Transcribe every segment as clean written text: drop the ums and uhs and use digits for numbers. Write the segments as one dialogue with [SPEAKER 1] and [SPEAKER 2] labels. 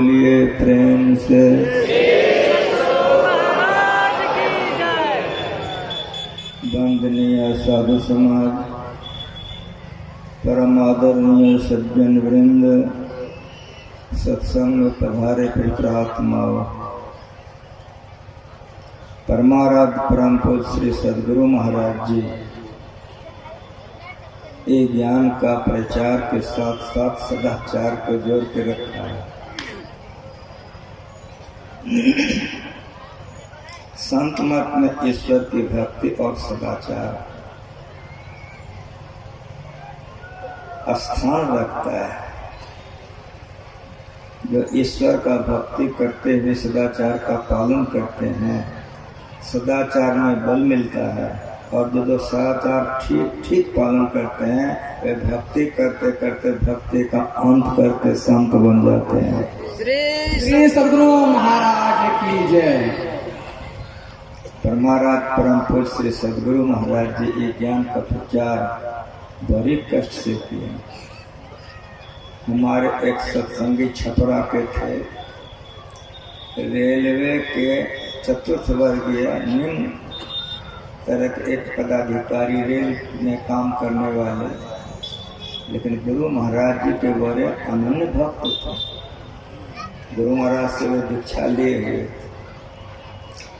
[SPEAKER 1] बोलिए प्रेम से। वंदनीय साधु समाज, परम आदरणीय सज्जन वृंद, सत्संग में पधारे पितरात्माओं, परमाराध्य परम पूज्य श्री सद्गुरु महाराज जी ये ज्ञान का प्रचार के साथ साथ सदाचार को जोड़ के रखा है। संत मत में ईश्वर की भक्ति और सदाचार स्थान रखता है। जो ईश्वर का भक्ति करते हुए सदाचार का पालन करते हैं, सदाचार में बल मिलता है, और जो सदाचार ठीक पालन करते हैं वे भक्ति करते करते भक्ति का अंत करके संत बन जाते हैं।
[SPEAKER 2] श्री सद्गुरु महाराज की जय।
[SPEAKER 1] परमाराध्य परम पूज्य श्री सद्गुरु महाराज जी ये ज्ञान का प्रचार बड़ी कष्ट से किए। हमारे एक सत्संगी छपरा के थे, रेलवे के चतुर्थ वर्गीय निम्न तरह के एक पदाधिकारी, रेल में काम करने वाले, लेकिन गुरु महाराज जी के बड़े अनन्य भक्त थे। गुरु महाराज से वे दीक्षा लिए हुए थे।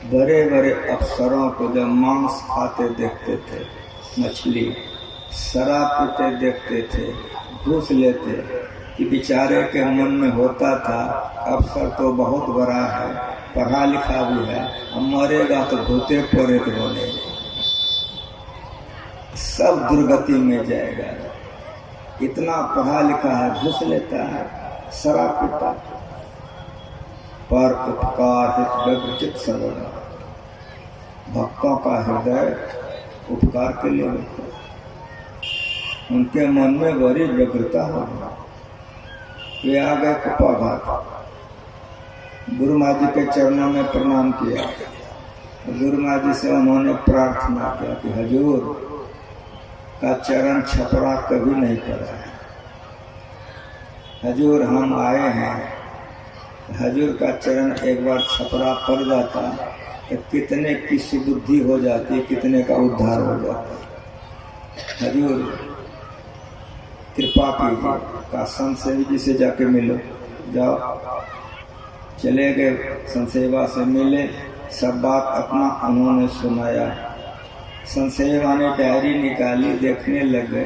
[SPEAKER 1] बड़े बड़े अफसरों को जब मांस खाते देखते थे, मछली, शराब पीते देखते थे, घूस लेते, कि बेचारे के मन में होता था अफसर तो बहुत बड़ा है, पढ़ा लिखा भी है, अब मरेगा तो भूते प्रेत बनेगा, सब दुर्गति में जाएगा। इतना पढ़ा लिखा है, घूस लेता है, शराब पीता है। पर उपकार हित व्यवचित सर्वदा, भक्तों का हृदय उपकार के लिए होता है। उनके मन में बड़ी व्यग्रता हो गई। वे आ गए कुपाघाट, गुरु महाराज जी के चरणों में प्रणाम किया। गुरु महाराज जी से उन्होंने प्रार्थना किया कि हजूर का चरण छपरा कभी नहीं पड़ा है। हजूर हम आए हैं, हजूर का चरण एक बार छपरा पड़ जाता तो कितने की सुबुद्धि हो जाती, कितने का उद्धार हो जाता। हजूर कृपा कीजिए, का संत सेवी जी से जाके मिलो। जाओ, चले गए, संत सेवा से मिले, सब बात अपना उन्होंने सुनाया। संत सेवा ने डायरी निकाली, देखने लगे,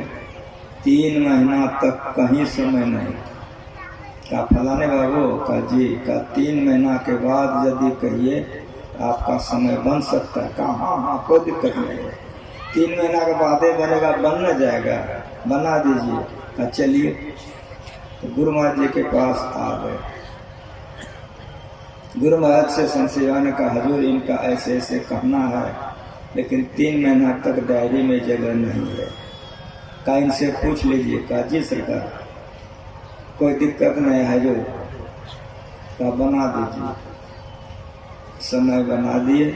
[SPEAKER 1] 3 महीना तक कहीं समय नहीं। का फलाने बाबू का जी का 3 महीना के बाद यदि कहिए आपका समय बन सकता है। कहा हाँ, कोई दिक्कत नहीं है, 3 महीना के बाद बनेगा, बन न जाएगा, बना दीजिए। का चलिए, तो गुरु महाराज जी के पास आ गए। गुरु महाराज से संत सेवा ने कहा हजूर इनका ऐसे ऐसे कहना है, लेकिन 3 महीना तक डायरी में जगह नहीं है, का इनसे पूछ लीजिए। का जी सरकार, कोई दिक्कत नहीं है हजूर, का बना दीजिए। समय बना दिए,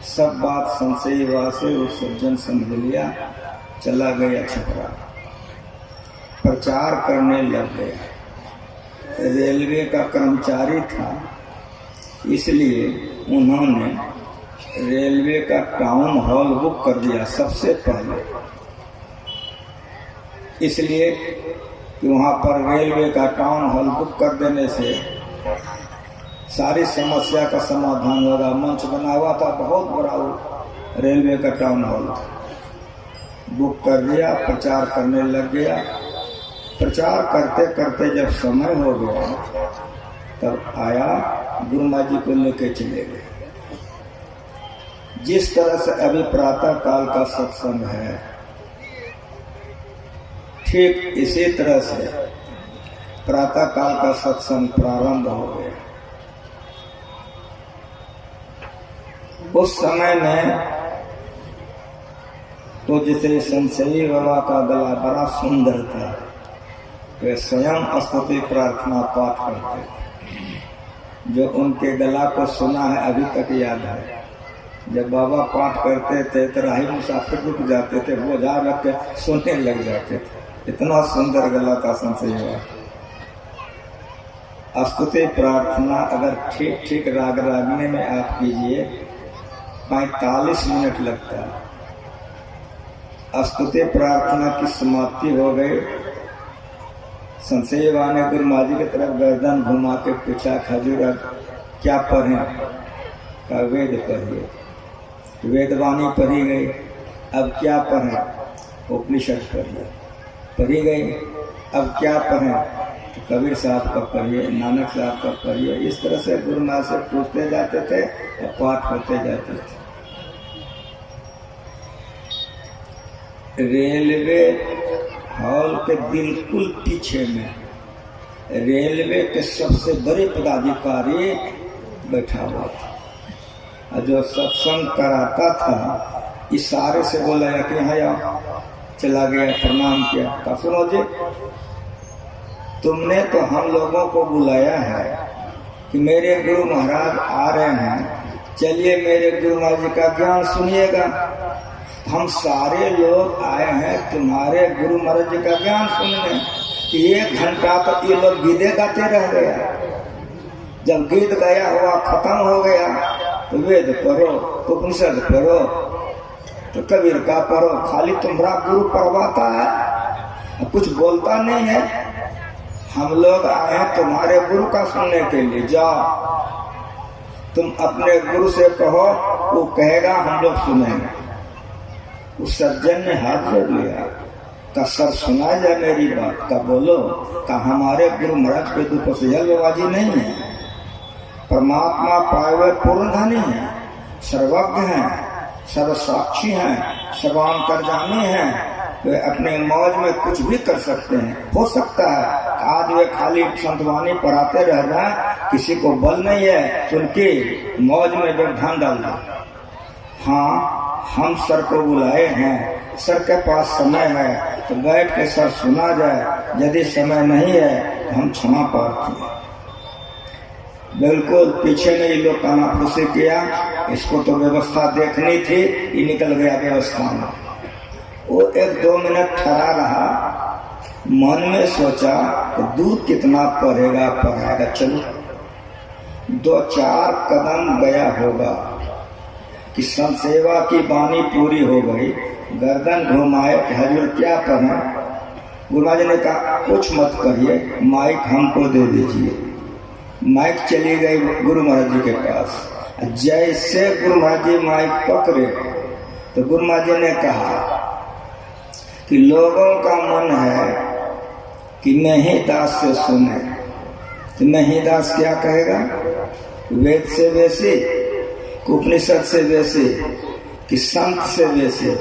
[SPEAKER 1] सब बात संत सेवा से वो सज्जन समझ लिया, चला गया छपरा, प्रचार करने लग गया। रेलवे का कर्मचारी था, इसलिए उन्होंने रेलवे का टाउन हॉल बुक कर दिया सबसे पहले, इसलिए कि वहाँ पर रेलवे का टाउन हॉल बुक कर देने से सारी समस्या का समाधान होगा। मंच बना हुआ था, बहुत बड़ा रेलवे का टाउन हॉल था, बुक कर दिया, प्रचार करने लग गया। प्रचार करते करते जब समय हो गया तब आया, गुरु महाराज जी को लेके चले गए। जिस तरह से अभी प्रातः काल का सत्संग है, ठीक इसी तरह से प्रातः काल का सत्संग प्रारंभ हो गया। उस समय में तो जैसे संशयी बाबा का गला बड़ा सुंदर था, वे स्वयं स्तुति प्रार्थना पाठ करते थे। जो उनके गला को सुना है अभी तक याद है। जब बाबा पाठ करते थे तो राही मुसाफिर रुक जाते थे, वो जा रख के सुनने लग जाते थे। इतना सुंदर गला था संशयी बाबा। स्तुति प्रार्थना अगर ठीक ठीक राग रागने में आप कीजिए 45 मिनट लगता है। स्तुति प्रार्थना की समाप्ति हो गई। संशयवान ने गुरु महाराज की तरफ गर्दन घुमा के पूछा, खजूर अब क्या पढ़ें? का वेद पढ़िए। वेदवाणी पढ़ी गई। अब क्या पढ़ें? उपनिषद पढ़िए। पढ़ी गई। अब क्या पढ़ें? तो कबीर साहब का पढ़िए, नानक साहब का पढ़िए। इस तरह से गुरु महाराज से पूछते जाते थे और पाठ होते जाते थे। रेलवे हॉल के बिल्कुल पीछे में रेलवे के सबसे बड़े पदाधिकारी बैठा हुआ था, और जो सत्संग कराता था इशारे से बोला कि यहाँ आओ। चला गया, प्रणाम किया। का सुनो जी, तुमने तो हम लोगों को बुलाया है कि मेरे गुरु महाराज आ रहे हैं, चलिए मेरे गुरु महाराज जी का ज्ञान सुनिएगा। हम सारे लोग आए हैं तुम्हारे गुरु महाराज जी का ज्ञान सुनने। 1 घंटा तो ये लोग गीते गाते रह गया। जब गीत गाया हुआ खत्म हो गया तो वेद पढ़ो, उपनिषद पढ़ो, तो कबीर का पढ़ो। खाली तुम्हारा गुरु पढ़वाता है, कुछ बोलता नहीं है। हम लोग आए हैं तुम्हारे गुरु का सुनने के लिए। जाओ तुम अपने गुरु से कहो, वो कहेगा, हम लोग सुनेंगे। उस सज्जन ने हाथ जोड़ लिया, का सर सुना जाए मेरी बात। का बोलो, का हमारे गुरु महाराज के दुखों से जल्दबाजी नहीं है। परमात्मा पाए हुए पूर्णधनी है, सर्वज्ञ हैं, सर्वसाक्षी हैं, सर्वांतर्यामी हैं। वे अपने मौज में कुछ भी कर सकते हैं। हो सकता है आज वे खाली संतवाणी पढ़ाते रह जाए, किसी को बल नहीं है तो उनकी मौज में व्यवधान डाल दे। हाँ, हम सर को बुलाए हैं, सर के पास समय है तो बैठ के सर सुना जाए। यदि समय नहीं है तो हम क्षमा प्रार्थी। बिल्कुल पीछे में ये लोग कानाफूसी किया। इसको तो व्यवस्था देखनी थी, ये निकल गया व्यवस्था में। वो 1-2 मिनट ठहरा रहा, मन में सोचा तो दूर कितना पढ़ेगा, चलो 2-4 कदम गया होगा कि संत सेवा की बानी पूरी हो गई। गर्दन घुमाए कि हजूर क्या पढ़ें? गुरु महाराज ने कहा कुछ मत करिए, माइक हमको दे दीजिए। माइक चली गई गुरु महाराज जी के पास। जैसे गुरु महाराज जी माइक पकड़े तो गुरु महाराज जी ने कहा कि लोगों का मन है कि मैं ही दास से सुने। तो मैं ही दास क्या कहेगा? वेद से वैसे, उपनिषद से वैसे, कि संत से वैसे।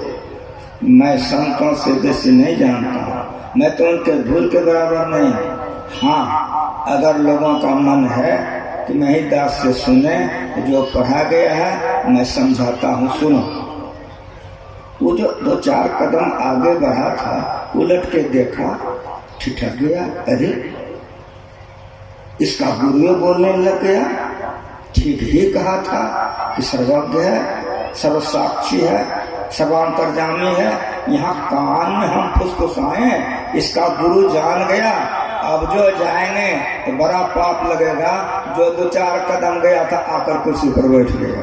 [SPEAKER 1] मैं संतों से वैसे नहीं जानता, मैं तो उनके धूल के बराबर नहीं। हाँ, अगर लोगों का मन है कि मैं ही दास से सुने, जो पढ़ा गया है मैं समझाता हूँ, सुनो। वो जो 2-4 कदम आगे बढ़ा था, उलट के देखा, ठिठक गया। अरे इसका गुरु बोलने लग गया। ठीक ही कहा था कि सर्वज्ञ है, सर्वसाक्षी है, सर्वांतर्यामी है। यहाँ कान में हम फुसफुसाएं, इसका गुरु जान गया। अब जो जाएंगे तो बड़ा पाप लगेगा। जो 2-4 कदम गया था आकर कुर्सी पर बैठ गया।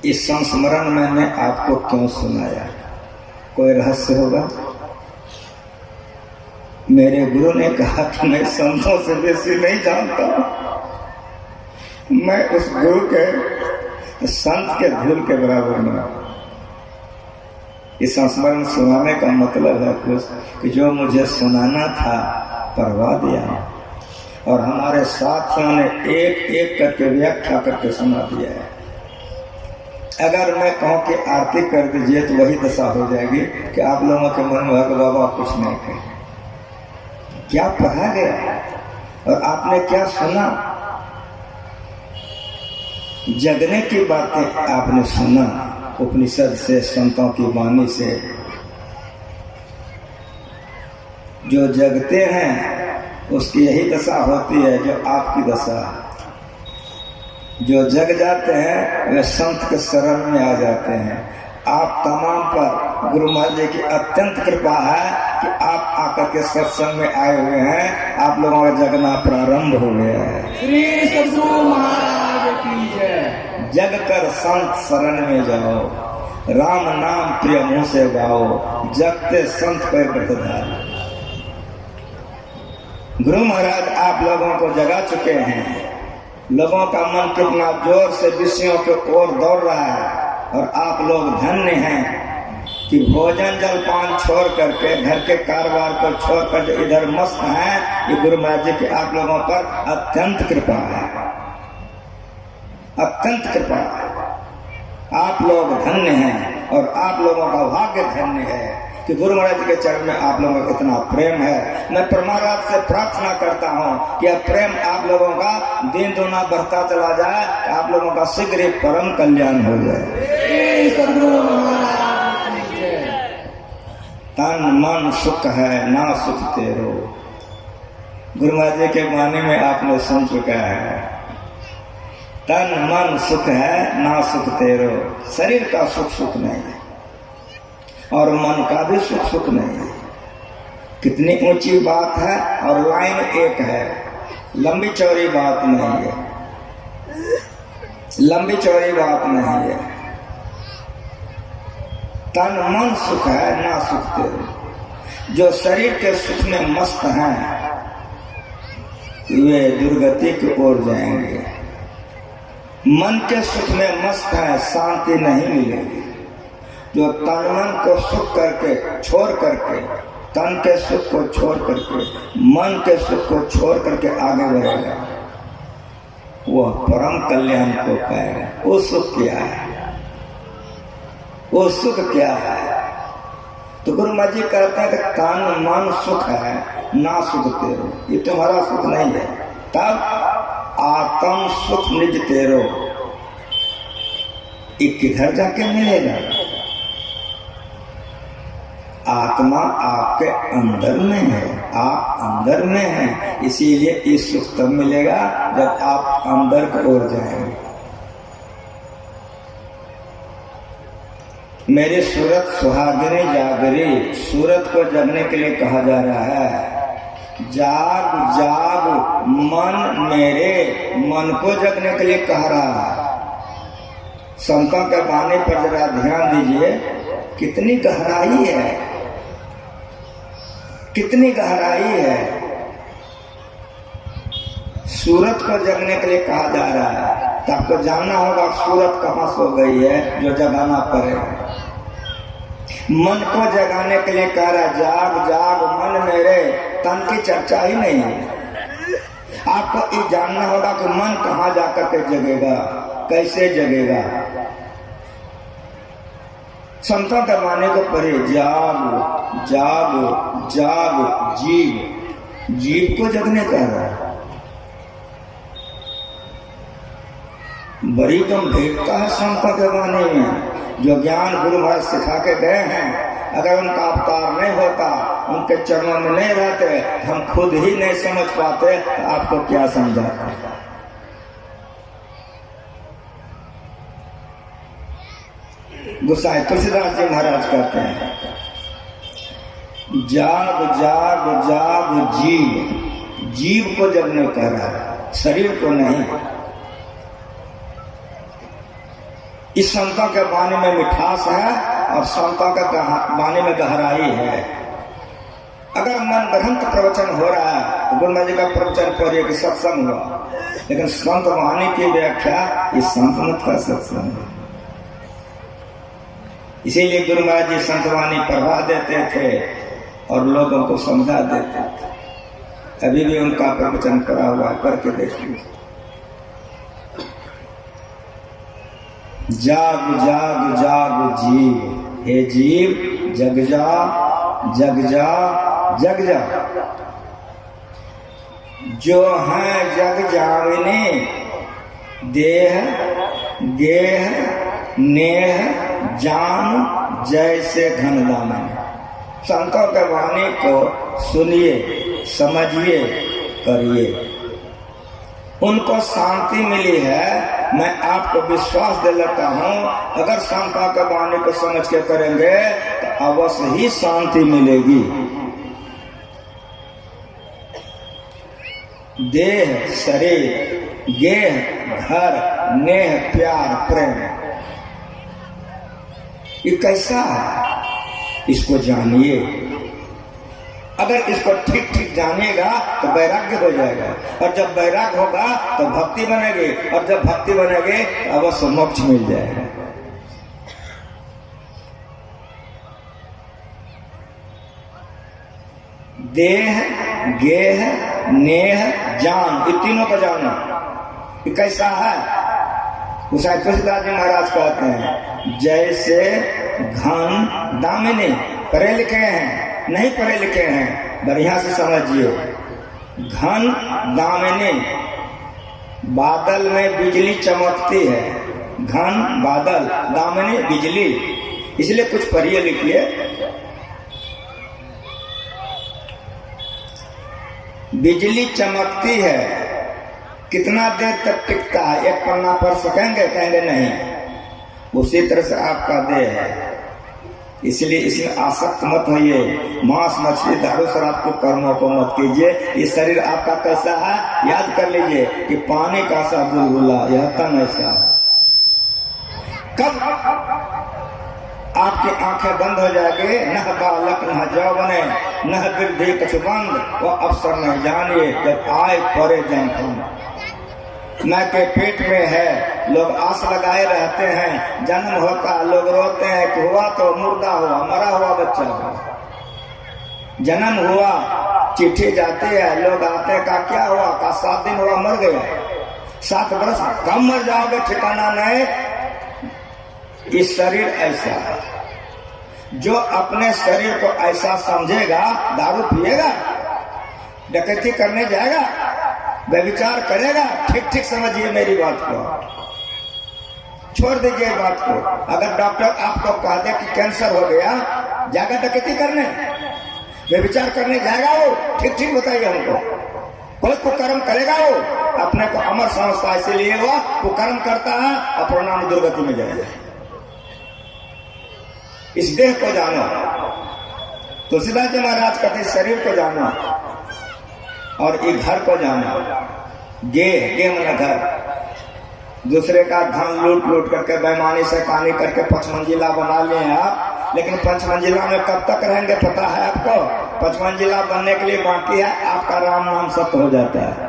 [SPEAKER 1] इस संस्मरण मैंने आपको क्यों सुनाया? कोई रहस्य होगा? मेरे गुरु ने कहा कि मैं संतों से बेसी नहीं जानता। मैं उस गुरु के संत के धूल के बराबर नहीं। इस संस्मरण सुनाने का मतलब है कुछ कि जो मुझे सुनाना था करवा दिया, और हमारे साथियों ने एक करके व्याख्या करके सुना दिया है। अगर मैं कहूं कि आरती कर दीजिए तो वही दशा हो जाएगी कि आप लोगों के मन में बाबा कुछ नहीं कहे। क्या पढ़ा गया और आपने क्या सुना? जगने की बातें आपने सुना उपनिषद से, संतों की वाणी से। जो जगते हैं उसकी यही दशा होती है जो आपकी दशा है। जो जग जाते हैं वे संत के शरण में आ जाते हैं। आप तमाम पर गुरु महाराज जी की अत्यंत कृपा है कि आप आकर के सत्संग में आए हुए हैं। आप लोगों का जगना प्रारंभ हो गया है।
[SPEAKER 2] श्री सद्गुरु महाराज की जय।
[SPEAKER 1] जग कर संत शरण में जाओ, राम नाम प्रिय मुँह से गाओ, जगते संत पर व्रत धारो। गुरु महाराज आप लोगों को जगा चुके हैं। लोगों का मन कितना जोर से विषयों की ओर दौड़ रहा है और आप लोग धन्य हैं कि भोजन जलपान छोड़ करके, घर के कारोबार को छोड़ कर इधर मस्त हैं। ये गुरु महाराज जी की आप लोगों पर अत्यंत कृपा है, अत्यंत कृपा है। आप लोग धन्य हैं और आप लोगों का भाग्य धन्य है कि गुरु महाराज के चरण में आप लोगों का इतना प्रेम है। मैं परमात्मा से प्रार्थना करता हूँ कि यह प्रेम आप लोगों का दिन दुना बढ़ता चला जाए, आप लोगों का शीघ्र ही परम कल्याण हो जाए।
[SPEAKER 2] सद्गुरु महाराज की जय।
[SPEAKER 1] तन मन सुख है ना सुख तेरो, गुरु महाराज जी के वाणी में आपने सुन चुका है। तन मन सुख है ना सुख तेरो, शरीर का सुख सुख नहीं है और मन का भी सुख सुख नहीं है। कितनी ऊंची बात है और लाइन एक है, लंबी चौड़ी बात नहीं है, लंबी चौड़ी बात नहीं है। तन मन सुख है ना सुख तेरो। जो शरीर के सुख में मस्त हैं वे दुर्गति की ओर जाएंगे। मन के सुख में मस्त है, शांति नहीं मिलेगी। जो तन मन को सुख करके छोड़ करके, तन के सुख को छोड़ करके, मन के सुख को छोड़ करके आगे बढ़ेगा वह परम कल्याण को पाएगा। वो सुख क्या है? वो सुख क्या है? तो गुरु महाराज जी कहते हैं कि तन मन सुख है ना सुख तेरो, ये तुम्हारा सुख नहीं है। तब आत्म सुख निज तेरो, ये किधर जाके मिलेगा? आत्मा आपके अंदर में है, आप अंदर में हैं, इसीलिए इस सुख तब मिलेगा जब आप अंदर की ओर जाएंगे। मेरी सूरत सुहागिनी जागरी, सूरत को जगने के लिए कहा जा रहा है। जाग जाग मन मेरे, मन को जगने के लिए कह रहा है। संतों के वाणी पर जरा ध्यान दीजिए, कितनी गहराई है, कितनी गहराई है। सूरत को जगने के लिए कहा जा रहा है तो आपको जानना होगा सूरत कहाँ सो गई है जो जगाना पड़ेगा। मन को जगाने के लिए कह रहा है जाग जाग मन मेरे, तन की चर्चा ही नहीं है। आपको ये जानना होगा कि मन कहाँ जाकर के जगेगा, कैसे जगेगा। संतों के माने को पढ़े, जाग जाग जाग जीव, जीव को जगने कह रहा है। बड़ी गंभीरता है संतों के वाणी में। जो ज्ञान गुरु महाराज सिखा के गए हैं, अगर उनका अवतार नहीं होता, उनके चरणों में नहीं रहते, हम खुद ही नहीं समझ पाते तो आपको क्या समझाते। गोसाई तुलसीदास जी महाराज कहते हैं जाग जाग जाग जीव, जीव को जगने कह रहा है, शरीर को नहीं। इस संतों के वाणी में मिठास है और संतों का वाणी में गहराई है। अगर मन ग्रंथ प्रवचन हो रहा है तो गुरु महाराज जी का प्रवचन पढ़िए कि सत्संग हुआ, लेकिन संत वाणी की व्याख्या इस संत मत का सत्संग है। इसीलिए गुरु महाराज जी संत वाणी पढ़वा देते थे और लोगों को समझा देते थे। अभी भी उनका प्रवचन करा हुआ करके देखिए। जाग जाग जाग जीव, हे जीव जग जा जग जा जग जा। जो है जग जाविने, देह गेह नेह जान जैसे घन दामन। संतों के वाणी को सुनिए, समझिए, करिए। उनको शांति मिली है मैं आपको विश्वास दिलाता हूं, अगर संता के वाणी को समझ के करेंगे तो अवश्य ही शांति मिलेगी। देह शरीर, गेह घर, नेह प्यार प्रेम, ये कैसा है, इसको जानिए। अगर इसको ठीक ठीक जानिएगा तो वैराग्य हो जाएगा, और जब वैराग्य होगा तो भक्ति बनेगी, और जब भक्ति बनेगी तो अवश्य मोक्ष मिल जाएगा। देह गेह नेह जान, ये तीनों को जानो। ये कैसा है? तुलसीदास जी महाराज कहते हैं, जैसे घन दामिनी, पढ़े लिखे हैं नहीं पढ़े लिखे हैं, बढ़िया से समझिए। घन दामिनी, बादल में बिजली चमकती है, घन बादल, दामिनी बिजली, इसलिए कुछ पढ़िए लिखिए। बिजली चमकती है, कितना देर तक टिकता है? एक पन्ना पढ़ सकेंगे? कहेंगे नहीं। उसी तरह से आपका देह है, इसलिए इसमें आसक्त मत होइए। मांस मछली दारू शराब के कर्मों को मत कीजिए। ये शरीर आपका कैसा है याद कर लीजिए कि पानी का सा बुलबुला, यह तन ऐसा। कब आपकी आंखें बंद हो जाएगी, न बालक न जौबने न वृद्धि कुछ बंद, वो अवसर नहीं जानिए जब आए परे जन्म। माँ के पेट में है, लोग आस लगाए रहते हैं, जन्म होता लोग रोते हैं कि हुआ तो मुर्दा हुआ, मरा हुआ बच्चा हुआ। जन्म हुआ, चिट्ठी जाती है, लोग आते हैं, का क्या हुआ? का 7 दिन हुआ, मर गया। 7 बरस कम मर जाओगे, ठिकाना नहीं। इस शरीर ऐसा है, जो अपने शरीर को ऐसा समझेगा, दारू पिएगा, डकैती करने जाएगा, व्यभिचार करेगा। ठीक ठीक समझिए मेरी बात को, छोड़ दीजिए बात को। अगर डॉक्टर आपको कह दे कि कैंसर हो गया, जाएगा डकैती करने, व्यभिचार करने जाएगा वो? ठीक ठीक बताइए हमको। कोई कुकर्म करेगा वो? अपने को अमर समझता है, इसीलिए वो कुकर्म करता है और परिणाम दुर्गति में जाएगा। इस देह को जानो। तुलसीदास जी महाराज कहते शरीर को जानो और ये घर को जानो। गे मन घर, दूसरे का धन लूट लूट करके बेईमानी से कहानी करके 5 मंजिला बना लिए आप, लेकिन 5 मंजिला में कब तक रहेंगे पता है आपको? 5 मंजिला बनने के लिए बाकी है, आपका राम नाम सत्य हो जाता है।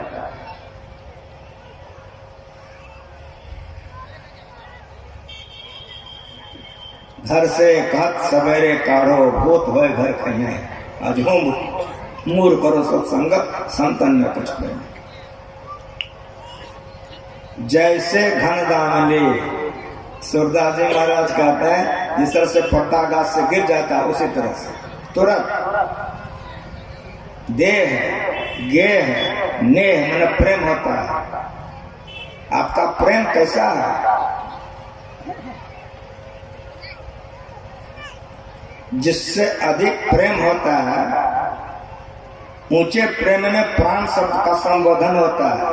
[SPEAKER 1] घर से कहत सवेरे काढ़ो, भूत होए घर कहिए, आज हम मूर करो सब संगत, संतन में कुछ करें। जैसे घन दामले, सूरदास जी महाराज कहते हैं, जिस तरह से पत्ता गाछ से गिर जाता है उसी तरह से तुरंत। देह गेह नेह मन प्रेम होता है। आपका प्रेम कैसा है? जिससे अधिक प्रेम होता है, ऊंचे प्रेम में प्राण शब्द का संबोधन होता है।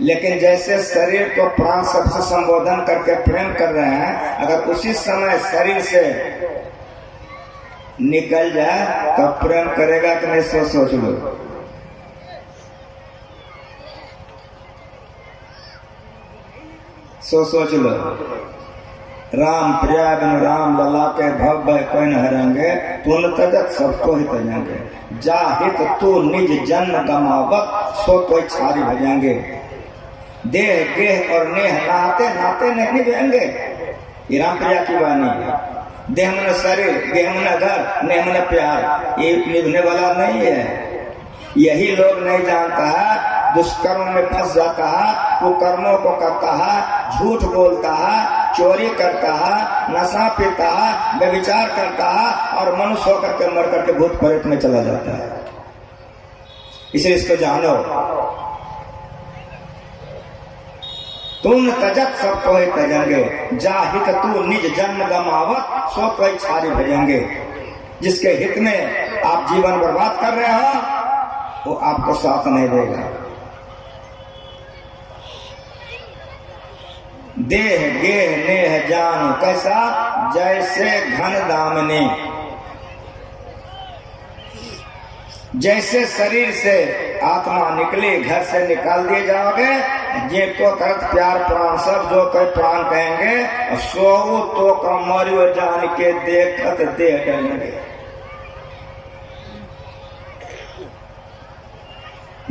[SPEAKER 1] लेकिन जैसे शरीर को प्राण शब्द से संबोधन करके प्रेम कर रहे हैं, अगर उसी समय शरीर से निकल जाए तो प्रेम करेगा कि नहीं? सोच लो। सोच लो। राम प्रिया बिन राम लला के भव भय कोई न हरेंगे, तुन तजत सबको ही तजेंगे। जाहित तू निज जन्म गमावत, सो कोई छारी भजेंगे। देह गेह और नेह नाते नाते नहीं भेंगे। ये राम प्रिया की वाणी है। देह मन शरीर, गेह मन घर, नेह मन प्यार, ये निभने वाला नहीं है। यही लोग नहीं जानता है, दुष्कर्म में फंस जाता है, कुकर्मों को करता है, झूठ बोलता है, चोरी करता है, नशा पीता है, व्यभिचार करता है और मनुष्य होकर के मर करके भूत प्रेत में चला जाता है। इसलिए इसको जानो। तुम तजत सब कोई तजेंगे, जाहित तू निज जन्म गमावत, सो कोई छारी भजेंगे। जिसके हित में आप जीवन बर्बाद कर रहे हो, वो आपको साथ नहीं देगा। देह गेह नेह जान कैसा जैसे घन दामनी। जैसे शरीर से आत्मा निकली, घर से निकाल दिए जाओगे, जे तो करत प्यार प्राण सब जो कोई प्राण कहेंगे, सो तो कमरियो जान के देखत देह डरेंगे।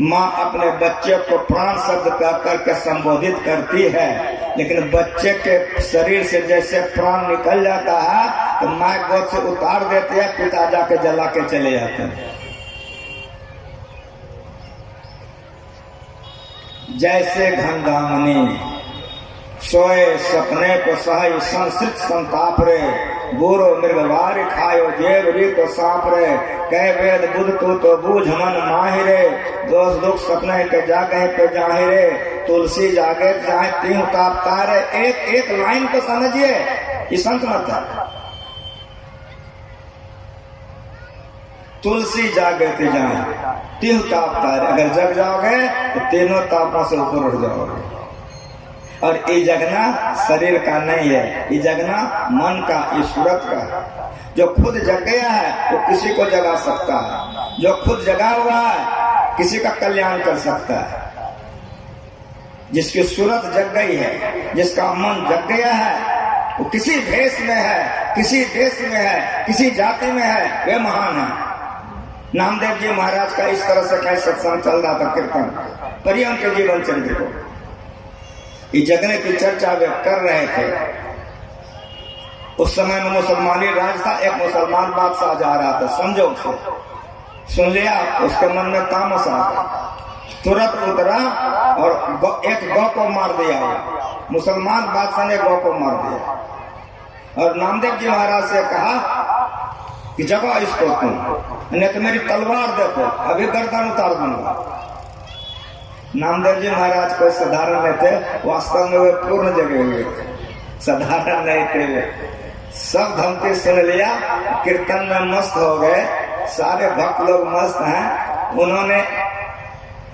[SPEAKER 1] माँ अपने बच्चे को प्राण शब्द कह करके संबोधित करती है, लेकिन बच्चे के शरीर से जैसे प्राण निकल जाता है तो माँ गोद से उतार देती है, पिता जाके जला के चले जाते हैं। जैसे घनदामनी सोए सपने को सहाय संसित संताप रे, बुरो मृगवार खायो जेब री तो सांप रे, कह वेद बुध तू तो बूझ मन माहिरे, दोष दुख सपने के जागे पे जाहिरे, तुलसी जागे जाए तीन ताप तारे। एक एक लाइन को समझिए, ये संत मत है। तुलसी जागे ते जाए तीन ताप तारे, अगर जग जाओगे तो तीनों तापों से ऊपर उठ जाओगे। और ये जगना शरीर का नहीं है, ये जगना मन का, ईश्वरत का है। जो खुद जग गया है वो किसी को जगा सकता है, जो खुद जगा हुआ है किसी का कल्याण कर सकता है। जिसकी सूरत जग गई है, जिसका मन जग गया है, वो किसी भेष में है, किसी देश में है, किसी जाति में है, वे महान है। नामदेव जी महाराज का इस तरह से कई सत्संग चल रहा था, कीर्तन पर ही उनके जीवन चरित्र को ये जगने की चर्चा वे कर रहे थे। उस समय में मुसलमानी राज था, एक मुसलमान बादशाह जा रहा था, संजोग से सुन लिया, उसके मन में तामस आ गया, तुरंत उतरा और एक गौ को मार दिया। मुसलमान बादशाह ने गौ को मार दिया और नामदेव जी महाराज से कहा कि जगह इसको तुम, नहीं तो मेरी तलवार देखो, अभी गर्दन उतार दूंगा। नामदेव जी महाराज कोई साधारण नहीं थे, वास्तव में वे पूर्ण जगे हुए थे, साधारण नहीं थे वे। सब धमकी सुन लिया, कीर्तन में मस्त हो गए, सारे भक्त लोग मस्त हैं। उन्होंने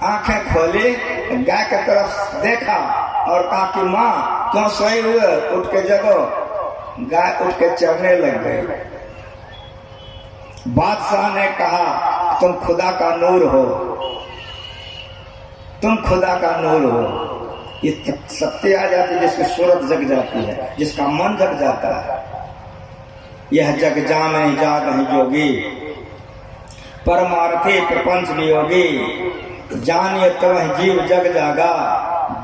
[SPEAKER 1] आंखें खोली, गाय की तरफ देखा और कहा कि माँ क्यों सोई हुए, उठ के जगो। गाय उठ के चरने लग गई। बादशाह ने कहा तुम खुदा का नूर हो, तुम खुदा का नूर हो। ये शक्ति आ जाती है जिसकी सूरत जग जाती है, जिसका मन जग जाता है। यह जग जाने जागहि जोगी, परमार्थी प्रपंच वियोगी, जानिए तवह जीव जग जागा,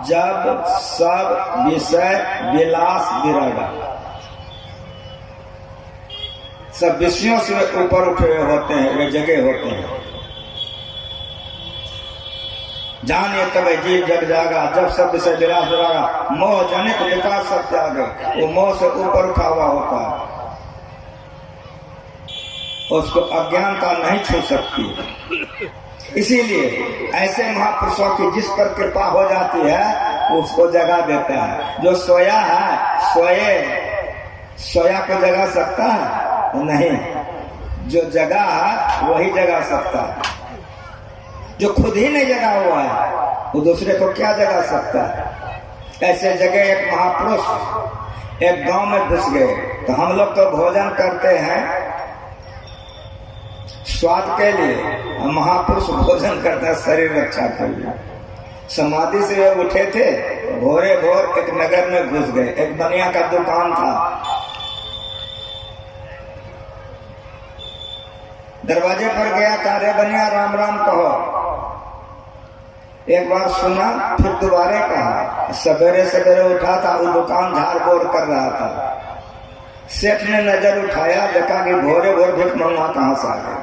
[SPEAKER 1] जब सब विषय विलास विरागा। सब विषयों से ऊपर उठे हुए होते हैं, वे जगे होते हैं। जानिए तब जीव जग जागा, जब सब विषय विलास विरागा, मोह जनित विकास सब त्यागे। वो मोह से ऊपर उठा हुआ होता है, उसको अज्ञानता नहीं छू सकती। इसीलिए ऐसे महापुरुषों की जिस पर कृपा हो जाती है उसको जगा देता है। जो सोया है सोया को जगा सकता है नहीं, जो जगा है वही जगा सकता है। जो खुद ही नहीं जगा हुआ है वो दूसरे को क्या जगा सकता है। ऐसे जगह एक महापुरुष एक गांव में घुस गए। तो हम लोग तो भोजन करते हैं स्वाद के लिए, महापुरुष भोजन करते हैं शरीर रक्षा के लिए। समाधि से वे उठे थे, भोरे भोर एक नगर में घुस गए। एक बनिया का दुकान था, दरवाजे पर गया, कार्य बनिया राम राम कहो। एक बार सुना, फिर दोबारे कहा। सवेरे सवेरे उठा था, वो दुकान झाड़ बोर कर रहा था। सेठ ने नजर उठाया, देखा कि भोरे भोर भिख मंगा कहाँ से आ गए।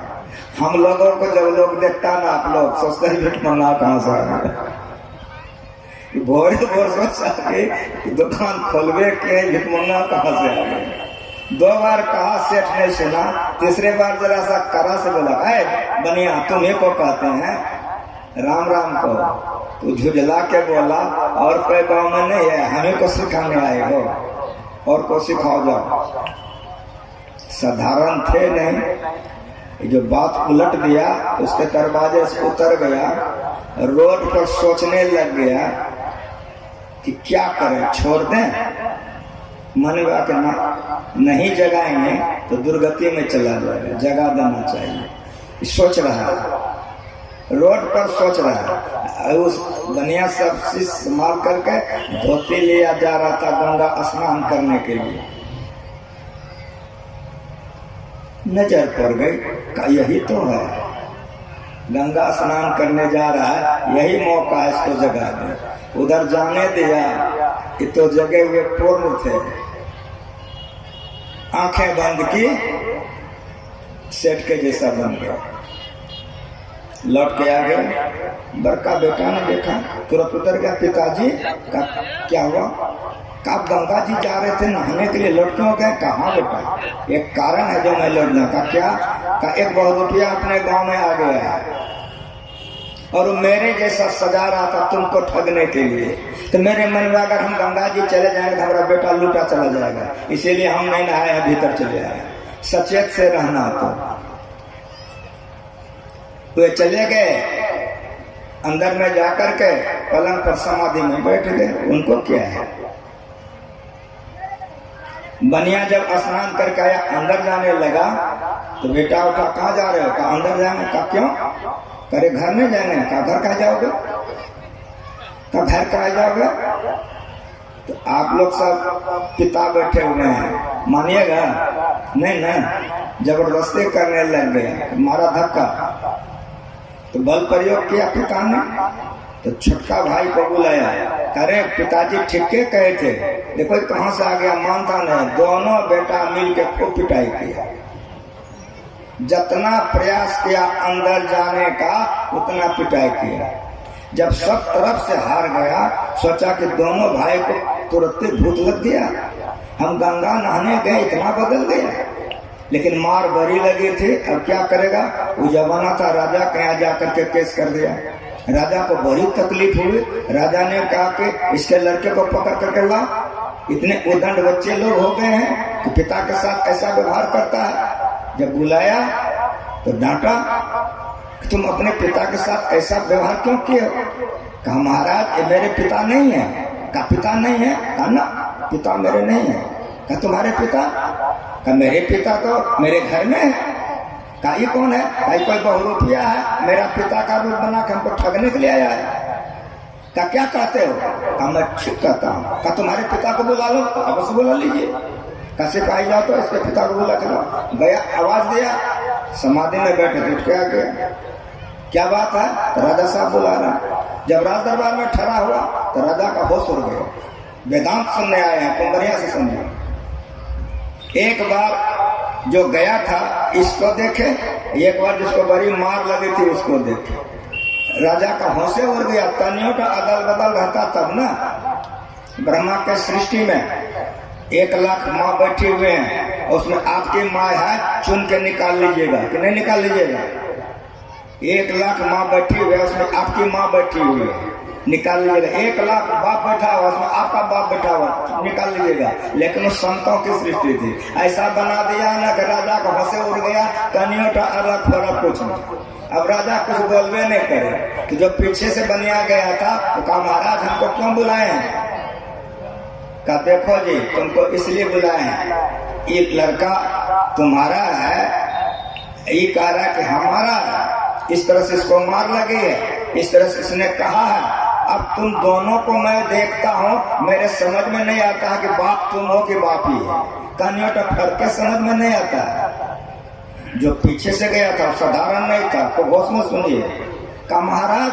[SPEAKER 1] हम लोगों को जब लोग देखता ना, आप लोग सोचते हैं भिख मंगा कहाँ से आ गए। भोरे भोर सोचा कि दुकान खोलवे के भिख मंगा कहाँ से आ गए। 2 बार कहा, सेठ ने सुना। तीसरे बार जरा सा करा से बोला, अरे बनिया तुम्हें को कहते हैं राम राम को। तो झुझला के बोला, और कोई गाँव में नहीं है, हमें को सिखाने आए हो, और को सिखाओ जाओ। साधारण थे नहीं, जो बात उलट दिया उसके दरवाजे से उतर गया, रोड पर सोचने लग गया कि क्या करें, छोड़ दें। मन में आके नहीं जगाएंगे तो दुर्गति में चला जाएगा, जगा देना चाहिए। सोच रहा है, रोड पर सोच रहा है। उस बनिया सब चीज संभाल करके धोती लिया जा रहा था गंगा स्नान करने के लिए। नजर पड़ गई का यही तो है, गंगा स्नान करने जा रहा है, यही मौका है, इसको जगा दे। उधर जाने दिया, ये तो जगे हुए पूर्ण थे। आंखें बंद की, सेठ के जैसा बन गया। लौट के आ गया, बड़का बेटा ने देखा, तुरंत उतर गया। पिताजी का क्या हुआ? का गंगा जी जा रहे थे नहाने के लिए, लौट क्यों गए? कहाँ बेटा? एक कारण है जो मैं लौटना का। क्या? का एक बहुत रुपया अपने गांव में आ गया है और मेरे जैसा सजा रहा था तुमको ठगने के लिए। तो मेरे मन में अगर हम गंगा जी चले जाएंगे तो हमारा बेटा लूटा चला जाएगा, इसीलिए हम नहीं नहाए हैं, भीतर चले आए। सचेत से रहना। तो वे चले गए, अंदर में जाकर के पलंग पर समाधि में बैठ गए। उनको क्या है? बनिया जब स्नान करके आया, अंदर जाने लगा तो बेटा उठा, कहाँ जा रहे हो? कहा अंदर जाने का। क्यों? करे घर में जाने का। घर कहाँ जाओगे? का घर कहाँ जाओगे? तो आप लोग सब पिता बैठे हुए हैं, मानिएगा नहीं ना? जबरदस्ती करने लग गए, मारा धक्का, तो बल प्रयोग किया पिता ने। तो छोटका भाई को बुलाया, अरे पिताजी ठीक के कहे थे, देखो कहां से आ गया, मानता नहीं। दोनों बेटा मिल के खूब पिटाई किया। जितना प्रयास किया अंदर जाने का उतना पिटाई किया। जब सब तरफ से हार गया, सोचा कि दोनों भाई को तुरंत भूत लग गया, हम गंगा नहाने गए, इतना बदल गया। लेकिन मार बड़ी लगी थी, अब क्या करेगा? वो जमाना था, राजा के यहाँ जाकर के केस कर दिया। राजा को बड़ी तकलीफ हुई। राजा ने कहा कि इसके लड़के को पकड़ करके ला। इतने उदंड बच्चे लोग हो गए हैं कि पिता के साथ ऐसा व्यवहार करता है। जब बुलाया तो डांटा, तुम अपने पिता के साथ ऐसा व्यवहार क्यों किए हो? कहा महाराज ये मेरे पिता नहीं है। कहा पिता नहीं है? कहा ना, पिता मेरे नहीं है। कहा तुम्हारे पिता? कहा मेरे पिता तो मेरे घर में है। कहा ये कौन है? भाई कोई बहुरूपिया है, मेरा पिता का रूप बना के हमको ठगने के लिए आया है। कहा क्या कहते हो? कहा मैं ठीक कहता हूँ। कहा तुम्हारे पिता को बुला लो। अवश्य बुला लीजिए। कहा सिपाही जाओ तो इसके पिता को बुला के लाओ। गया, आवाज दिया, समाधि में बैठे थे, क्या गया? क्या बात है? तो राजा साहब बुला रहा। जब राज दरबार में ठहरा हुआ तो राजा का होश उड़ गया। वेदांत सुनने आए हैं, तुम बढ़िया से समझो। एक बार जो गया था इसको देखे, एक बार जिसको बड़ी मार लगी थी उसको देखे। राजा का होशे उड़ गया। तनियों का अदल बदल रहता तब ना। ब्रह्मा के सृष्टि में 1 लाख माँ बैठी हुए हैं, उसमें आपकी माँ है, चुन के निकाल लीजिएगा कि नहीं निकाल लीजिएगा? 1 लाख माँ बैठी हुई है, उसमें आपकी माँ बैठी हुई है, निकाल लीजिएगा। 1 लाख बाप बैठा हुआ, उसमें आपका बाप बैठा हुआ, निकाल लीजिएगा। लेकिन उस संतों की सृष्टि थी, ऐसा बना दिया ना कि राजा का होशे उड़ गया। कनियों का अलग फर्क कुछ नहीं। अब राजा कुछ बोलवे नहीं करे कि जो पीछे से बनिया गया था तो कहा महाराज हमको क्यों बुलाए? कहा देखो जी तुमको इसलिए बुलाए हैं, ये लड़का तुम्हारा है, ये कह रहा है कि हमारा है, इस तरह से इसको मार लगी है, इस तरह से इसने कहा है। अब तुम दोनों को मैं देखता हूँ, मेरे समझ में नहीं आता है कि बाप तुम हो कि बाप ही है। कहानियों का फर्क समझ में नहीं आता है। जो पीछे से गया था साधारण नहीं था, तो होश में सुनिए। कहा महाराज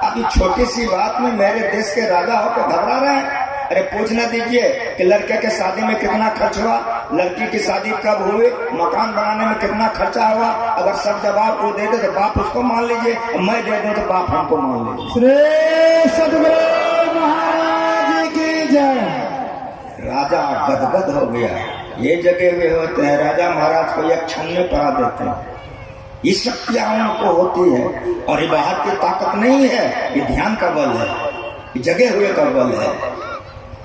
[SPEAKER 1] अभी छोटी सी बात में मेरे देश के राजा होकर घबरा रहे हैं। अरे पूछना दीजिए कि लड़के के शादी में कितना खर्च हुआ, लड़की की शादी कब हुई, मकान बनाने में कितना खर्चा हुआ। अगर सब जवाब वो दे दे तो बाप उसको मान लीजिए, मैं दे दूं तो बाप हमको मान लीजिए।
[SPEAKER 2] श्री सद्गुरु महाराज की जय।
[SPEAKER 1] राजा गदगद हो गया। ये जगे हुए होते हैं, राजा महाराज को एक क्षण में परा देते हैं। ये शक्तियां उनको होती है और ये बाहर की ताकत नहीं है, ये ध्यान का बल है, ये जगे हुए का बल है।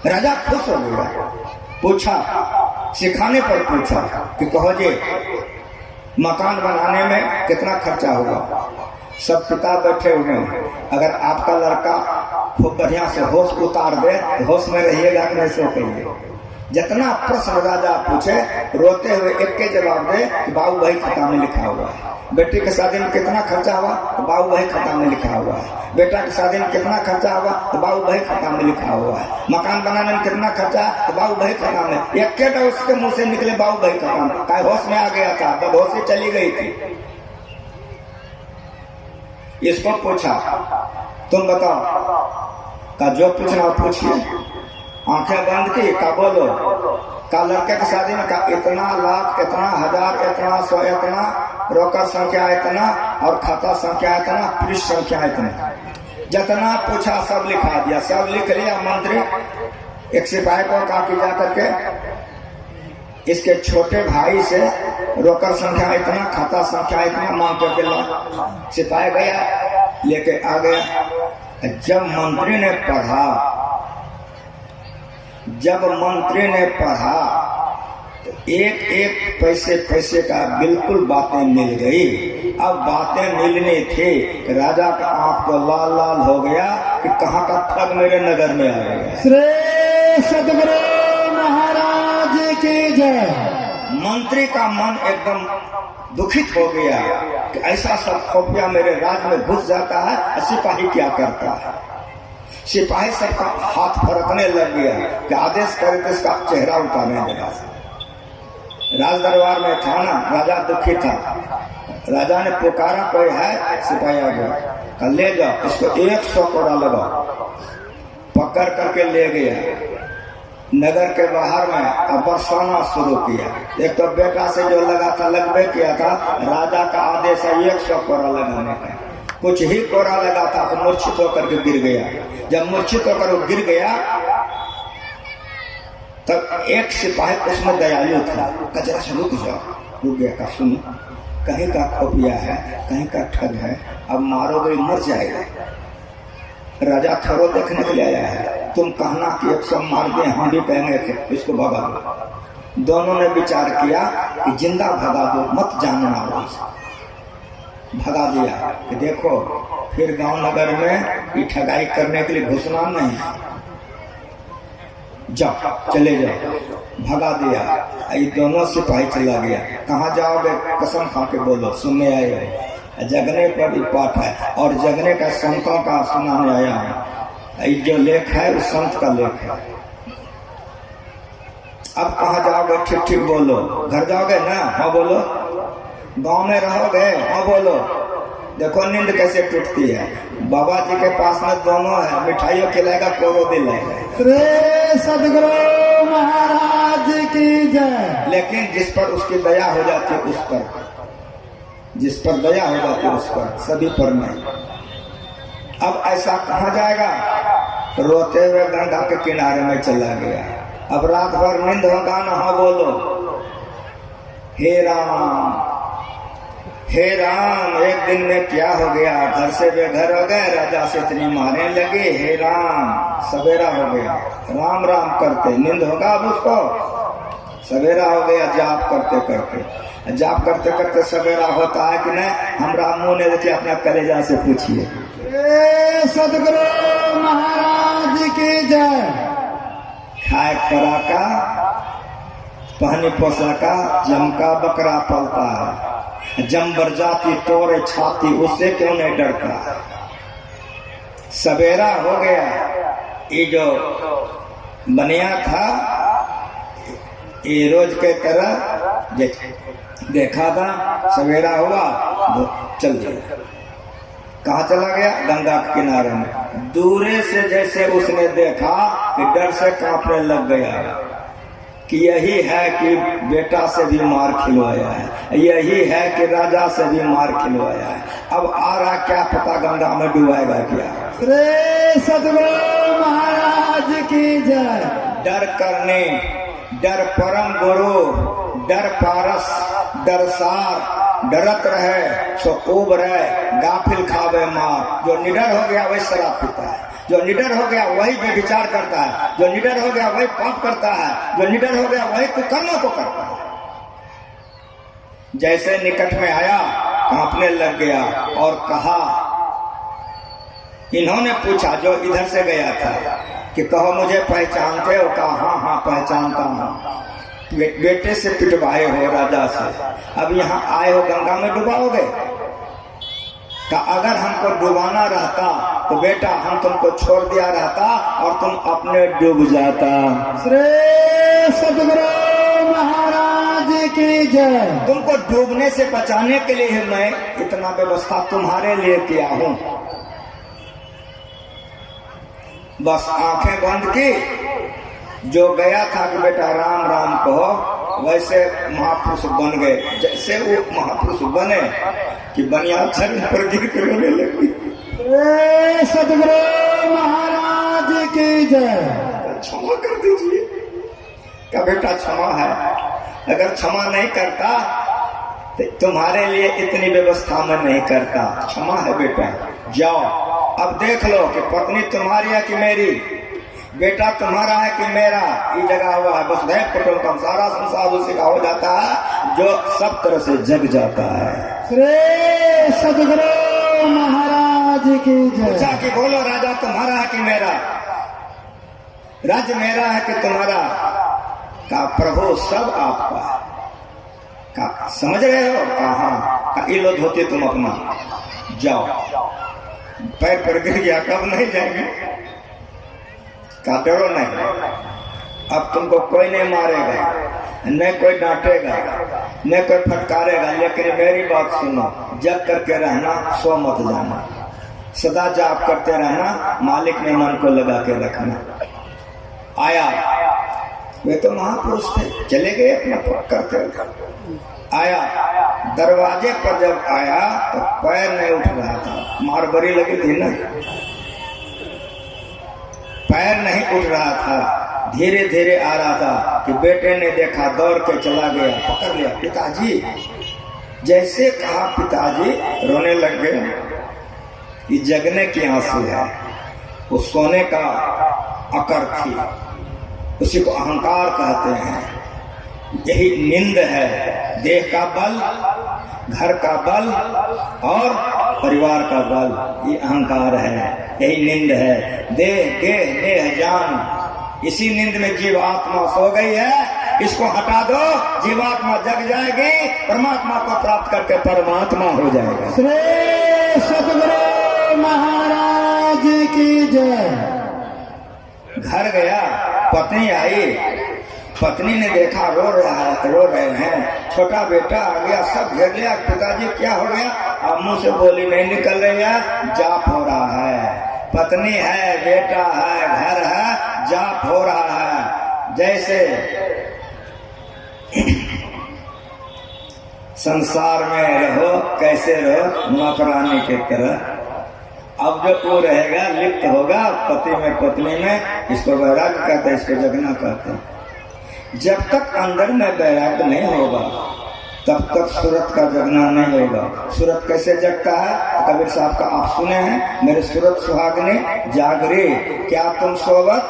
[SPEAKER 1] राजा खुश हो गया। पूछा, सिखाने पर पूछा कि कहो जी मकान बनाने में कितना खर्चा होगा। सब पिता बैठे हुए हैं, अगर आपका लड़का खूब बढ़िया से होश उतार दे तो होश में रहिएगा कि नहीं सो कहिए। जितना प्रश्न राजा पूछे रोते हुए एक के जवाब दे कि बाबू भाई खाता में लिखा हुआ है। बेटी के शादी में कितना खर्चा हुआ तो बाबू भाई खाता में लिखा हुआ है। बेटा की शादी में कितना खर्चा हुआ तो बाबू भाई खाता में लिखा हुआ है। मकान बनाने में कितना खर्चा तो बाबू भाई खाता में। एक के उसके मुंह से निकले बाबू भाई खाता में, काय होश में आ गया था, बदहोशी चली गई थी। इसको पूछा तुम बताओ का जो पूछना पूछिए। आंखें बंद की का बोलो का लड़के की शादी में का इतना लाख इतना हजार इतना 100 इतना रोकड़ संख्या इतना और खाता संख्या इतना पुलिस संख्या इतना जितना पूछा सब लिखा दिया। सब लिख लिया। मंत्री एक सिपाही को कहा कि जा करके इसके छोटे भाई से रोकड़ संख्या इतना खाता संख्या इतना मांग करके ला। सिपाही गया लेके आ गया। जब मंत्री ने पढ़ा तो एक एक पैसे का बिल्कुल बातें मिल गई। अब बातें मिलनी थी राजा का आंख तो लाल लाल हो गया कि कहाँ का ठग मेरे नगर में आ गया।
[SPEAKER 2] श्री सद्गुरु महाराज की जय।
[SPEAKER 1] मंत्री का मन एकदम दुखित हो गया कि ऐसा सब खुफिया मेरे राज में घुस जाता है। सिपाही क्या करता है। सिपाही सबका हाथ फरकने लग गया कि आदेश करे तो इसका चेहरा उतारने लगा। राज दरबार में था ना, राजा दुखी था। राजा ने पुकारा कोई है, सिपाही आ गया। कल ले जाओ इसको 100 कोड़ा लगाओ। पकड़ करके ले गया नगर के बाहर में। अब बरसाना शुरू किया। एक तो बेटा से जो लगा था लगभग किया था। राजा का आदेश है 100 कोड़ा लगाने का। कुछ ही कोड़ा लगा था तो मूर्छित होकर के गिर गया। जब मूर्छित होकर वो गिर गया तब एक सिपाही उसमें दयालु था। कचरा से रुक गया का सुन कहीं का खुफिया है कहीं का ठग है, अब मारोगे मर जाएगा। राजा थोड़ो देखने के लिए आया है, तुम कहना कि 100 मार दे हम भी कहेंगे इसको भगा दो। दोनों ने विचार किया कि जिंदा भगा दो मत जानना वहां। भगा दिया कि देखो फिर गांव नगर में ये ठगाई करने के लिए घुसना नहीं, जाओ चले जाओ। भगा दिया। ये दोनों सिपाही चला गया। कहाँ जाओगे कसम खा के बोलो सुनने आए हो। जगने पर भी पाठ है और जगने का संतों का सुनाने आया है। ये जो लेख है वो संत का लेख है। अब कहाँ जाओगे ठीक ठीक बोलो। घर जाओगे ना, हाँ बोलो। गांव में रहोगे, हाँ बोलो। देखो नींद कैसे टूटती है। बाबा जी के पास में दोनों है, मिठाइयों खिलाएगा कोरो दिलाएगा।
[SPEAKER 2] श्री सद्गुरु महाराज की जय।
[SPEAKER 1] लेकिन जिस पर उसकी दया हो जाती है उस पर, जिस पर दया हो जाती है उस पर, सभी पर नहीं। अब ऐसा कहाँ जाएगा। रोते हुए गंगा के किनारे में चला गया। अब रात भर नींद होगा ना, हाँ बोलो। हे राम एक दिन में क्या हो गया। घर से बेघर हो गए, राजा से इतनी मारने लगे। हे राम सवेरा हो गया। राम राम करते नींद होगा अब उसको। सवेरा हो गया जाप करते करते। जाप करते करते सवेरा होता है कि नहीं। हमरा मुंह ने देखिए अपना कलेजा से पूछिए।
[SPEAKER 2] सद्गुरु महाराज की जय।
[SPEAKER 1] खाए खुराका पहनी पोशाका जमका बकरा पलता है। जंबर जाती तोरे छाती उससे क्यों नहीं डरता। सवेरा हो गया। ये जो बनिया था ये रोज के तरह देखा था। सवेरा हुआ चल गया। कहाँ चला गया। गंगा के किनारे में। दूरे से जैसे उसने देखा कि डर से कांपने लग गया कि यही है कि बेटा से भी मार खिलवाया है, यही है कि राजा से भी मार खिलवाया है। अब आ रहा क्या पता गंगा में डुबाएगा क्या।
[SPEAKER 2] श्री सद्गुरु महाराज की जय।
[SPEAKER 1] डर करने डर परम गुरु डर पारस डर सार। डरत रहे सो ऊब रहे गाफिल खावे मार। जो निडर हो गया वही शराब पीता है। जो निडर हो गया वही व्यभिचार करता है। जो निडर हो गया वही पाप करता है। जो निडर हो गया वही कुकर्मों को करता है। जैसे निकट में आया कांपने लग गया और कहा इन्होंने पूछा जो इधर से गया था कि कहो मुझे पहचानते हो? कहा हाँ हाँ पहचानता हूँ। बेटे से पिटवाए हो राजा से, अब यहाँ आए हो गंगा में डुबाओगे? का अगर हमको डुबाना रहता तो बेटा हम तुमको छोड़ दिया रहता और तुम अपने डूब जाता।
[SPEAKER 2] श्री सद्गुरु महाराज की जय।
[SPEAKER 1] तुमको डूबने से बचाने के लिए मैं इतना व्यवस्था तुम्हारे लिए किया हूं। बस आंखें बंद की, जो गया था कि बेटा राम राम कहो, वैसे महापुरुष बन गए। जैसे वो महापुरुष बने कि बनिया चरण पर गिर कर रोने लगी।
[SPEAKER 2] सद्गुरु महाराज की जय।
[SPEAKER 1] क्षमा कर दीजिए। क्या बेटा क्षमा है? अगर क्षमा नहीं करता तो तुम्हारे लिए इतनी व्यवस्था में नहीं करता। क्षमा है बेटा, जाओ। अब देख लो कि पत्नी तुम्हारी है कि मेरी, बेटा तुम्हारा है कि मेरा। ये जगह हुआ है बस कुटुंबकम, सारा संसार उसी का हो जाता है जो सब तरह से जग जाता है।
[SPEAKER 2] श्री सद्गुरु महाराज की जय।
[SPEAKER 1] पूछा कि बोलो राजा तुम्हारा है कि मेरा? राज्य मेरा है कि तुम्हारा? का प्रभु सब आपका है। का समझ रहे हो? कहा का इलो धोती तुम अपना जाओ। पैर पर गिर गया, कब नहीं जाएंगे? का डरो नहीं, अब तुमको कोई नहीं मारेगा, न कोई डांटेगा, न कोई फटकारेगा। लेकिन मेरी बात सुनो, जग करके रहना, सो मत जाना। सदा जाप करते रहना, मालिक में मन को लगा के रखना। आया, वे तो महापुरुष थे, चले गए अपना करते। आया, दरवाजे पर जब आया तो पैर नहीं उठ रहा था, मार बड़ी लगी थी ना, पैर नहीं उठ रहा था। धीरे धीरे आ रहा था कि बेटे ने देखा, दौड़ के चला गया, पकड़ लिया। पिताजी, जैसे कहा पिताजी, रोने लग गए। ये जगने की आंसू है, वो सोने का अकर थी, उसी को अहंकार कहते हैं। यही नींद है, देह का बल, घर का बल और परिवार का बल, ये अहंकार है। यही नींद है, देह गेह नेह जान। इसी नींद में जीवात्मा सो गई है, इसको हटा दो, जीवात्मा जग जाएगी, परमात्मा को प्राप्त करके परमात्मा हो जाएगा।
[SPEAKER 2] श्री सद्गुरु महाराज की जय।
[SPEAKER 1] घर गया, पत्नी आई, पत्नी ने देखा रो रहे हैं। छोटा बेटा आ गया, सब घेर लिया। पिताजी क्या हो गया? अब मुंह से बोली नहीं निकल रही है, जाप हो रहा है। पत्नी है, बेटा है, घर है, जाप हो रहा है। जैसे संसार में रहो, कैसे रहो? नौकरानी की तरह। अब जो वो रहेगा, लिप्त होगा पति में पत्नी में, इसको वैराग्य कहते हैं, इसको जगना कहते हैं। जब तक अंदर में वैराग्य नहीं होगा तब तक सूरत का जगना नहीं होगा। सूरत कैसे जगता है? कबीर साहब का आप सुने हैं, मेरे सूरत सुहागने जागरे, क्या तुम सोवत,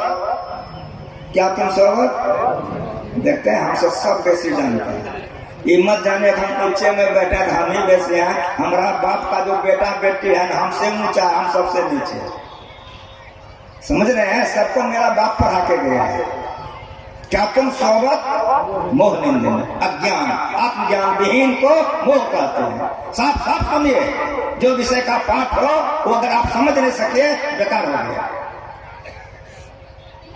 [SPEAKER 1] क्या तुम सोवत? देखते हैं, हमसे सब बेसी जानते हैं। ये मत जाने हम ऊंचे में बैठे हम ही बेसी हैं। हमारा बाप का जो बेटा बेटी है हमसे ऊंचा, हम सबसे नीचे। समझ रहे हैं? सबको मेरा बाप पढ़ा के गया है। क्या तुम सोवत? मोह निंद में, अज्ञान, आत्मज्ञान विहीन को मोह कहते हैं। साफ साफ सुनिए, जो विषय का पाठ हो वो अगर आप समझ नहीं सके, बेकार हो गया।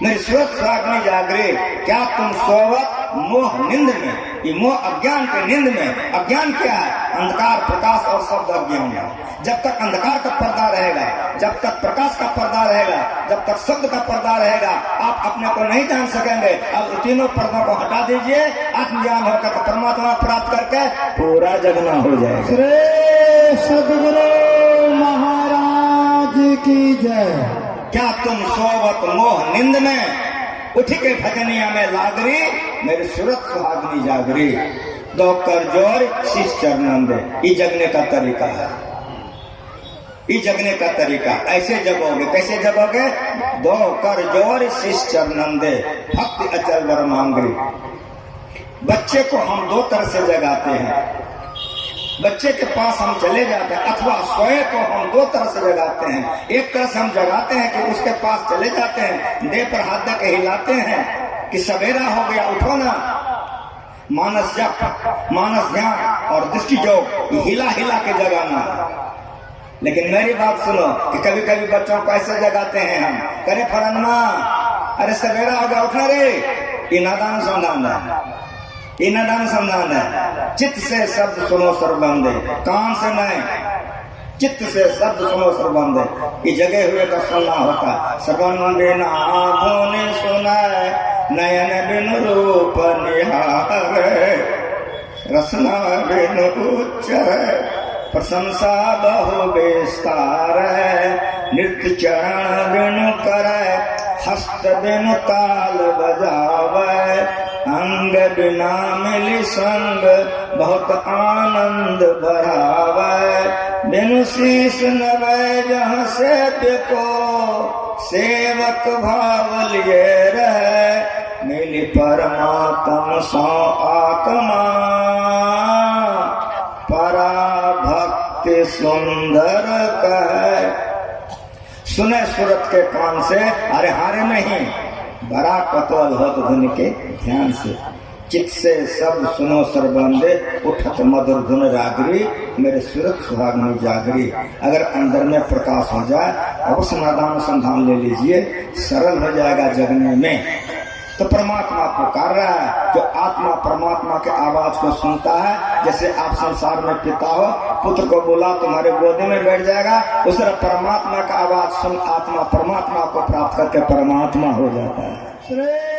[SPEAKER 1] मेरी सूरत सुहागनी जागरे, क्या तुम सोवत? मोह निंद में। ये मोह अज्ञान के नींद में। अज्ञान क्या है? अंधकार, प्रकाश और शब्द अज्ञान है। जब तक अंधकार का पर्दा रहेगा, जब तक प्रकाश का पर्दा रहेगा, जब तक शब्द का पर्दा रहेगा, आप अपने को नहीं जान सकेंगे। अब तीनों पर्दों को हटा दीजिए, आत्मज्ञान होकर परमात्मा प्राप्त करके पूरा जगना हो जाएगा।
[SPEAKER 2] श्री सद्गुरु महाराज की जय।
[SPEAKER 1] क्या तुम सोवत मोह निंद में, उठ के भजनिया में लागरी, मेरी सूरत सुहागनी जागरी। दो कर जोर शीश चरणन दे, ये जगने का तरीका है। ये जगने का तरीका ऐसे जगोगे। कैसे जगोगे? दो कर जोर शीश चरणन दे, भक्ति अचल वर मांगरी। बच्चे को हम दो तरह से जगाते हैं। बच्चे के पास हम चले जाते हैं, अथवा सोए को हम दो तरह से जगाते हैं। एक तरह से हम जगाते हैं कि उसके पास चले जाते हैं, देह पर हाथ दे के हिलाते हैं कि सवेरा हो गया, उठो ना। मानस जप, मानस ध्यान और दृष्टि योग, हिला हिला के जगाना। लेकिन मेरी बात सुनो कि कभी कभी बच्चों को ऐसे जगाते हैं हम, करे फरन्ना, अरे सवेरा हो गया, उठना रे। ये नादान संधान है, ये नादान संधान है। चित्त से शब्द सुनो सर्वबंदे, कान से नहीं, चित्त से शब्द सुनो सर्वबंदे। ये जगे हुए का सुनना होता। श्रवण बिन आँखों ने सुना, नयन बिन रूप निहारे, रसना बिन उच्च प्रशंसा बहु विस्तार, नृत्य चरण बिनु करे, हस्त बिनु ताल बजावे, अंग बिना मिली संग बहुत आनंद बढ़ावे, बिनु शीश नवै जहाँ से को सेवक भाव लिए रहे, मिली परमात्म सो आत्मा परा भक्ति सुंदर कह। सुने सूरत के कान से, अरे हारे नहीं, बड़ा कतल हो तो धुन के ध्यान से। चित्त से शब्द सुनो सर्वबंदे, उठत मधुर धुन रागरी, मेरे सूरत सुहागनी जागरी। अगर अंदर में प्रकाश हो जाए, अवश्य नादान संधान ले लीजिए, सरल हो जाएगा जगने में। तो परमात्मा पुकार रहा है, जो आत्मा परमात्मा के आवाज को सुनता है। जैसे आप संसार में पिता हो, पुत्र को बोला तुम्हारे गोदी में बैठ जाएगा, उस तरह परमात्मा का आवाज सुन आत्मा परमात्मा को प्राप्त करके परमात्मा हो जाता है।